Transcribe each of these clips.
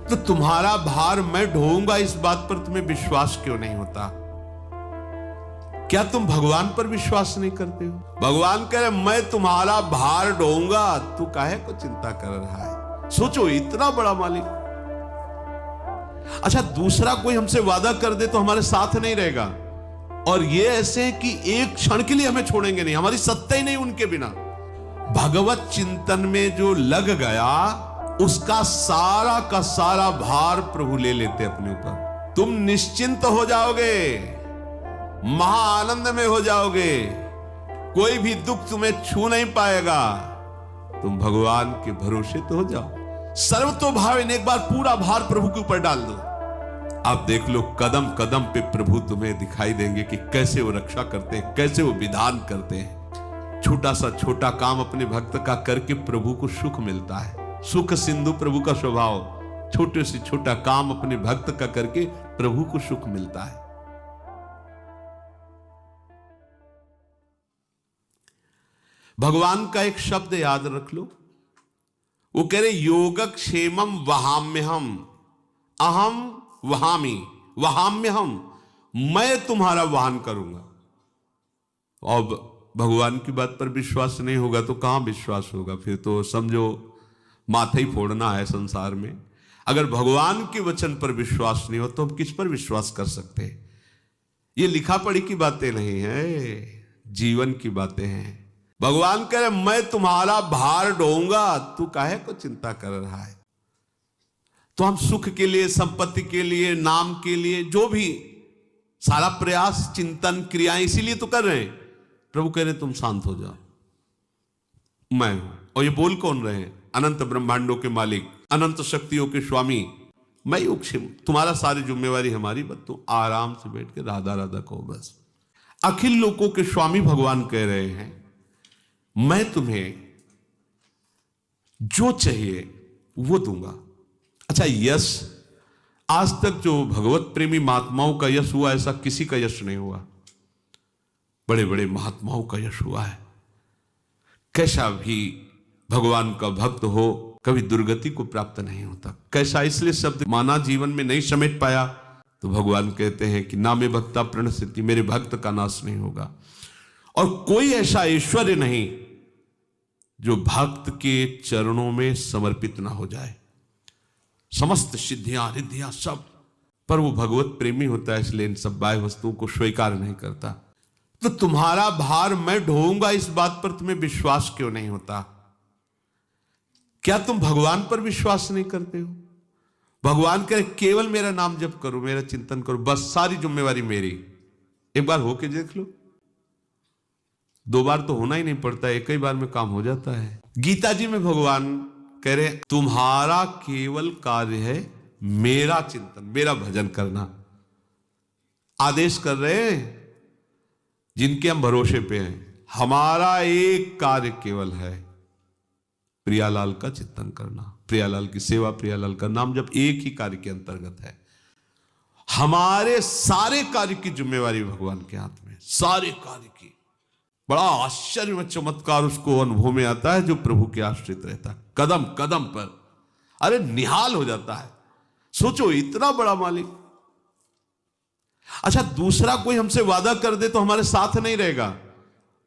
तो तुम्हारा भार मैं ढोऊंगा, इस बात पर तुम्हें विश्वास क्यों नहीं होता? क्या तुम भगवान पर विश्वास नहीं करते हो? भगवान कह रहे मैं तुम्हारा भार ढोऊंगा, तू काहे को चिंता कर रहा है? सोचो, इतना बड़ा मालिक। अच्छा, दूसरा कोई हमसे वादा कर दे तो हमारे साथ नहीं रहेगा, और ये ऐसे है कि एक क्षण के लिए हमें छोड़ेंगे नहीं, हमारी सत्ता ही नहीं उनके बिना। भगवत चिंतन में जो लग गया, उसका सारा का सारा भार प्रभु ले लेते अपने ऊपर। तुम निश्चिंत हो जाओगे, महाआनंद में हो जाओगे, कोई भी दुख तुम्हें छू नहीं पाएगा। तुम भगवान के भरोसे तो हो जाओ। सर्वतोभावेन एक बार पूरा भार प्रभु के ऊपर डाल दो। आप देख लो, कदम कदम पे प्रभु तुम्हें दिखाई देंगे कि कैसे वो रक्षा करते हैं, कैसे वो विधान करते हैं। छोटा सा छोटा काम अपने भक्त का करके प्रभु को सुख मिलता है। सुख सिंधु प्रभु का स्वभाव, छोटे से छोटा काम अपने भक्त का करके प्रभु को सुख मिलता है। भगवान का एक शब्द याद रख लो, वो कह रहे योगक्षेमम वहाम्यहम, अहम वहामी वहाम्यहम, मैं तुम्हारा वाहन करूंगा। अब भगवान की बात पर विश्वास नहीं होगा तो कहां विश्वास होगा? फिर तो समझो माथे ही फोड़ना है संसार में। अगर भगवान के वचन पर विश्वास नहीं हो तो हम किस पर विश्वास कर सकते हैं? ये लिखा पढ़ी की बातें नहीं है, जीवन की बातें हैं। भगवान कह रहे मैं तुम्हारा भार ढोऊंगा, तू काहे को चिंता कर रहा है? तो हम सुख के लिए, संपत्ति के लिए, नाम के लिए जो भी सारा प्रयास, चिंतन, क्रियाएं इसीलिए तो कर रहे हैं। प्रभु कह रहे तुम शांत हो जाओ, मैं हूं। और ये बोल कौन रहे हैं? अनंत ब्रह्मांडों के मालिक, अनंत शक्तियों के स्वामी, मैं योगक्षेम, तुम्हारा सारी जिम्मेवारी हमारी, बस तुम आराम से बैठ के राधा राधा कहो बस। अखिल लोकों के स्वामी भगवान कह रहे हैं मैं तुम्हें जो चाहिए वो दूंगा। अच्छा, यश, आज तक जो भगवत प्रेमी महात्माओं का यश हुआ, ऐसा किसी का यश नहीं हुआ। बड़े बड़े महात्माओं का यश हुआ है। कैसा भी भगवान का भक्त हो, कभी दुर्गति को प्राप्त नहीं होता। कैसा, इसलिए शब्द माना जीवन में नहीं समेट पाया तो भगवान कहते हैं कि ना में भक्ता प्रणश्यति, मेरे भक्त का नाश नहीं होगा। और कोई ऐसा ऐश्वर्य नहीं जो भक्त के चरणों में समर्पित ना हो जाए। समस्त सिद्धियां रिद्धियां सब, पर वो भगवत प्रेमी होता है, इसलिए इन सब बाह्य वस्तुओं को स्वीकार नहीं करता। तो तुम्हारा भार मैं ढोऊंगा, इस बात पर तुम्हें विश्वास क्यों नहीं होता? क्या तुम भगवान पर विश्वास नहीं करते हो? भगवान कहे केवल मेरा नाम जप करो, मेरा चिंतन करो, बस सारी जिम्मेवारी मेरी। एक बार होके देख लो, 2 बार तो होना ही नहीं पड़ता, एक ही बार में काम हो जाता है। गीता जी में भगवान कह रहे तुम्हारा केवल कार्य है मेरा चिंतन, मेरा भजन करना। आदेश कर रहे हैं जिनके हम भरोसे पे हैं, हमारा एक कार्य केवल है प्रियालाल का चिंतन करना, प्रियालाल की सेवा, प्रियालाल का नाम जब, एक ही कार्य के अंतर्गत है। हमारे सारे कार्य की जिम्मेवारी भगवान के हाथ में, सारे कार्य की। बड़ा आश्चर्य में चमत्कार उसको अनुभव में आता है जो प्रभु के आश्रित रहता है, कदम कदम पर। अरे निहाल हो जाता है। सोचो, इतना बड़ा मालिक। अच्छा, दूसरा कोई हमसे वादा कर दे तो हमारे साथ नहीं रहेगा,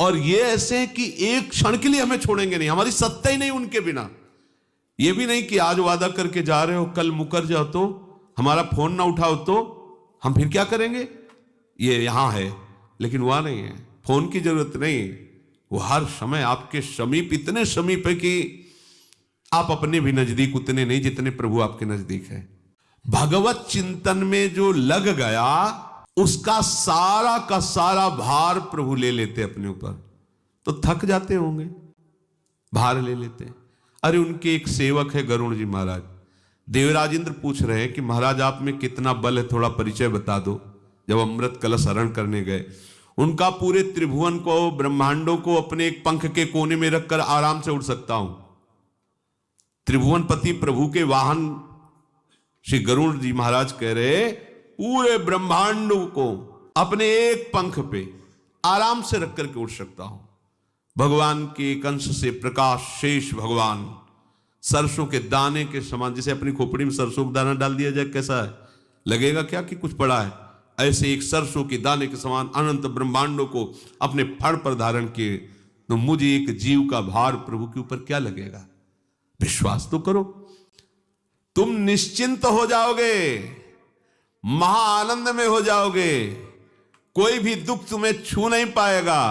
और ये ऐसे है कि एक क्षण के लिए हमें छोड़ेंगे नहीं, हमारी सत्ता ही नहीं उनके बिना। ये भी नहीं कि आज वादा करके जा रहे हो, कल मुकर जाओ तो, हमारा फोन ना उठाओ तो हम फिर क्या करेंगे? ये यहां है लेकिन वहां नहीं है, फोन की जरूरत नहीं, वो हर समय आपके समीप, इतने समीप है कि आप अपने भी नजदीक उतने नहीं जितने प्रभु आपके नजदीक है। भगवत चिंतन में जो लग गया, उसका सारा का सारा भार प्रभु ले लेते अपने ऊपर। तो थक जाते होंगे, भार ले लेते। अरे उनके एक सेवक है गरुण जी महाराज, देवराज इंद्र पूछ रहे हैं कि महाराज आप में कितना बल है, थोड़ा परिचय बता दो। जब अमृत कलश हरण करने गए, उनका पूरे त्रिभुवन को, ब्रह्मांडों को अपने एक पंख के कोने में रखकर आराम से उड़ सकता हूं। त्रिभुवनपति प्रभु के वाहन श्री गरुड़ जी महाराज कह रहे पूरे ब्रह्मांड को अपने एक पंख पे आराम से रख करके उड़ सकता हूं। भगवान के एक अंश से प्रकाश शेष भगवान सरसों के दाने के समान, जैसे अपनी खोपड़ी में सरसों का दाना डाल दिया जाए, कैसा है लगेगा क्या कि कुछ पड़ा है, ऐसे एक सरसों के दाने के समान अनंत ब्रह्मांडों को अपने फड़ पर धारण किए, तो मुझे एक जीव का भार प्रभु के ऊपर क्या लगेगा। विश्वास तो करो, तुम निश्चिंत हो जाओगे, महाआनंद में हो जाओगे, कोई भी दुख तुम्हें छू नहीं पाएगा।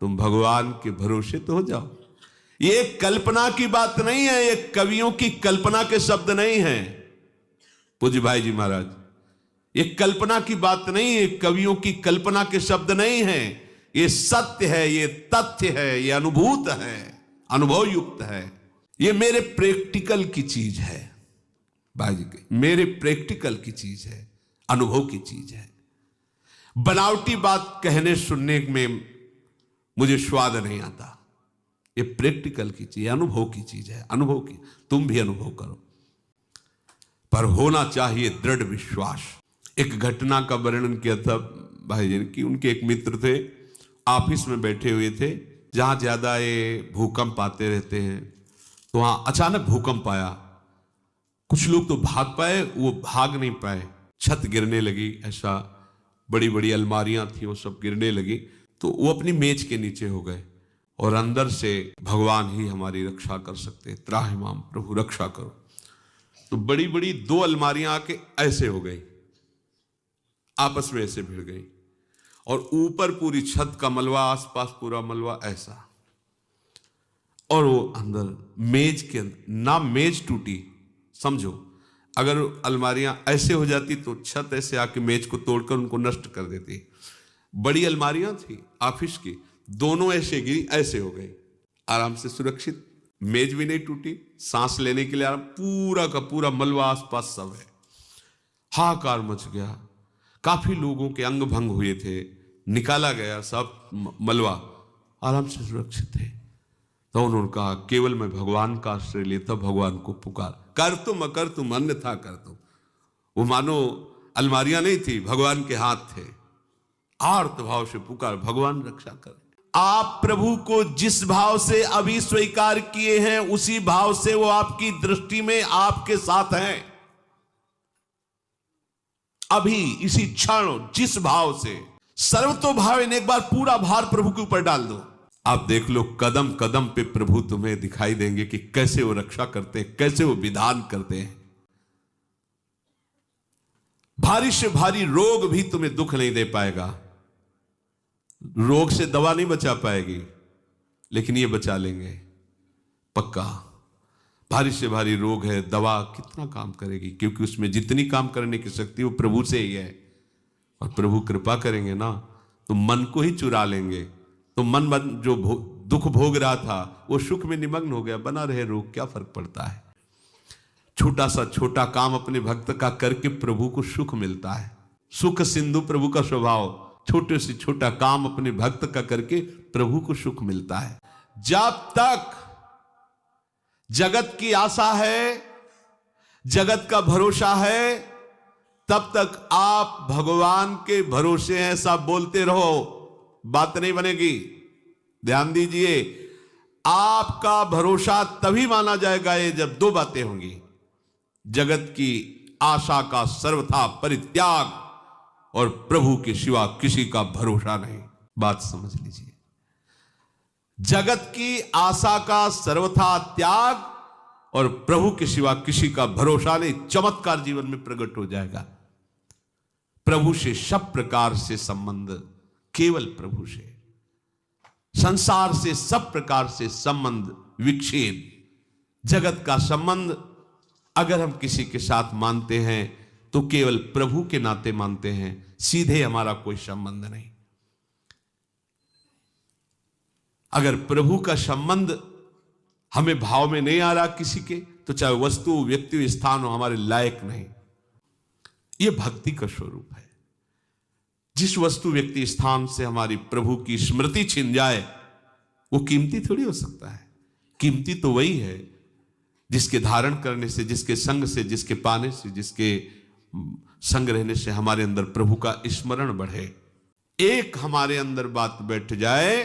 तुम भगवान के भरोसे तो हो जाओ। ये कल्पना की बात नहीं है, ये कवियों की कल्पना के शब्द नहीं है पूज्य भाई जी महाराज, ये कल्पना की बात नहीं है, कवियों की कल्पना के शब्द नहीं है, ये सत्य है, ये तथ्य है, ये अनुभूत है, अनुभव युक्त है, ये मेरे प्रैक्टिकल की चीज है भाई जी, मेरे प्रैक्टिकल की चीज है, अनुभव की चीज है। बनावटी बात कहने सुनने में मुझे स्वाद नहीं आता, ये प्रैक्टिकल की चीज, अनुभव की चीज है, अनुभव की, तुम भी अनुभव करो। पर होना चाहिए दृढ़ विश्वास। एक घटना का वर्णन किया था भाई जी की, उनके एक मित्र थे, ऑफिस में बैठे हुए थे, जहां ज्यादा ये भूकंप आते रहते हैं, तो वहां अचानक भूकंप आया, कुछ लोग तो भाग पाए, वो भाग नहीं पाए, छत गिरने लगी, ऐसा बड़ी बड़ी अलमारियां थी वो सब गिरने लगी, तो वो अपनी मेज के नीचे हो गए, और अंदर से भगवान ही हमारी रक्षा कर सकते, त्राहिमाम प्रभु रक्षा करो। तो बड़ी बड़ी दो अलमारियां आके ऐसे हो गई, आपस में ऐसे भिड़ गई, और ऊपर पूरी छत का मलबा, आसपास पूरा मलबा ऐसा, और वो अंदर मेज के अंदर, ना मेज टूटी, समझो अगर अलमारियां ऐसे हो जाती तो छत ऐसे आके मेज को तोड़कर उनको नष्ट कर देती। बड़ी अलमारियां थी ऑफिस की, दोनों ऐसे गिरी, ऐसे हो गई, आराम से सुरक्षित, मेज भी नहीं टूटी, सांस लेने के लिए आराम, पूरा का पूरा मलबा आसपास सब है। हाहाकार मच गया, काफी लोगों के अंग भंग हुए थे, निकाला गया सब मलबा, आराम से सुरक्षित थे। तो उन्होंने कहा केवल मैं भगवान का आश्रय लेता, भगवान को पुकार, कर तुम अकर तुम अन्यथा कर तुम। वो मानो अलमारियां नहीं थी, भगवान के हाथ थे, आर्त भाव से पुकार, भगवान रक्षा कर। आप प्रभु को जिस भाव से अभी स्वीकार किए हैं, उसी भाव से वो आपकी दृष्टि में आपके साथ हैं। अभी इसी क्षण जिस भाव से, सर्वतो भावेन, एक बार पूरा भार प्रभु के ऊपर डाल दो, आप देख लो कदम कदम पे प्रभु तुम्हें दिखाई देंगे कि कैसे वो रक्षा करते हैं, कैसे वो विधान करते हैं। भारी से भारी रोग भी तुम्हें दुख नहीं दे पाएगा, रोग से दवा नहीं बचा पाएगी, लेकिन ये बचा लेंगे पक्का। भारी से भारी रोग है, दवा कितना काम करेगी, क्योंकि उसमें जितनी काम करने की शक्ति वो प्रभु से ही है, और प्रभु कृपा करेंगे ना तो मन को ही चुरा लेंगे, तो मन जो दुख भोग रहा था वो सुख में निमग्न हो गया, बना रहे रोग, क्या फर्क पड़ता है। छोटा सा छोटा काम अपने भक्त का करके प्रभु को सुख मिलता है, सुख सिंधु प्रभु का स्वभाव, छोटे से छोटा काम अपने भक्त का करके प्रभु को सुख मिलता है। जब तक जगत की आशा है, जगत का भरोसा है, तब तक आप भगवान के भरोसे हैं ऐसा बोलते रहो, बात नहीं बनेगी। ध्यान दीजिए, आपका भरोसा तभी माना जाएगा ये जब दो बातें होंगी, जगत की आशा का सर्वथा परित्याग और प्रभु के सिवा किसी का भरोसा नहीं। बात समझ लीजिए, जगत की आशा का सर्वथा त्याग और प्रभु के सिवा किसी का भरोसा नहीं, चमत्कार जीवन में प्रकट हो जाएगा। प्रभु से सब प्रकार से संबंध केवल प्रभु से, संसार से सब प्रकार से संबंध विच्छेद। जगत का संबंध अगर हम किसी के साथ मानते हैं तो केवल प्रभु के नाते मानते हैं, सीधे हमारा कोई संबंध नहीं। अगर प्रभु का संबंध हमें भाव में नहीं आ रहा किसी के, तो चाहे वस्तु, व्यक्ति, स्थान हो, हमारे लायक नहीं। यह भक्ति का स्वरूप है। जिस वस्तु, व्यक्ति, स्थान से हमारी प्रभु की स्मृति छिन जाए वो कीमती थोड़ी हो सकता है। कीमती तो वही है जिसके धारण करने से, जिसके संग से, जिसके पाने से, जिसके संग रहने से हमारे अंदर प्रभु का स्मरण बढ़े। एक हमारे अंदर बात बैठ जाए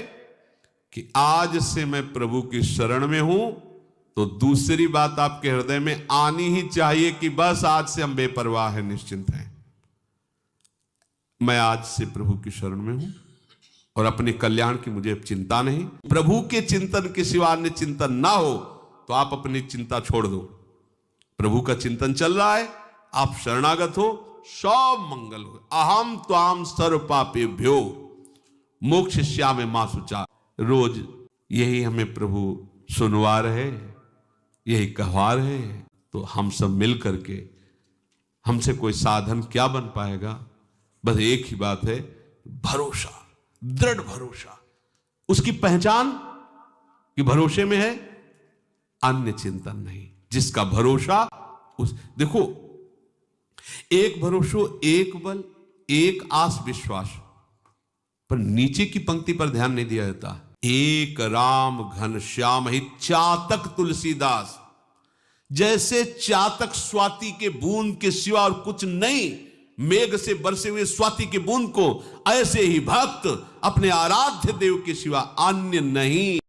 कि आज से मैं प्रभु की शरण में हूं, तो दूसरी बात आपके हृदय में आनी ही चाहिए कि बस आज से हम बेपरवाह हैं, निश्चिंत हैं। मैं आज से प्रभु की शरण में हूं और अपने कल्याण की मुझे चिंता नहीं। प्रभु के चिंतन के सिवा अन्य चिंतन ना हो तो आप अपनी चिंता छोड़ दो। प्रभु का चिंतन चल रहा है, आप शरणागत हो, सब मंगल हो। अहम त्वाम सर्व पापेभ्यो मोक्षयिष्यामि मा शुचा। रोज यही हमें प्रभु सुनवा रहे, यही कहवा रहे। तो हम सब मिल करके, हमसे कोई साधन क्या बन पाएगा? बस एक ही बात है, भरोसा, दृढ़ भरोसा। उसकी पहचान कि भरोसे में है, अन्य चिंतन नहीं। जिसका भरोसा उस, देखो, एक भरोसो, एक बल, एक आस विश्वास, पर नीचे की पंक्ति पर ध्यान नहीं दिया जाता। एक राम घनश्याम ही चातक तुलसीदास। जैसे चातक स्वाति के बूंद के सिवा और कुछ नहीं, मेघ से बरसे हुए स्वाति के बूंद को, ऐसे ही भक्त अपने आराध्य देव के सिवा अन्य नहीं।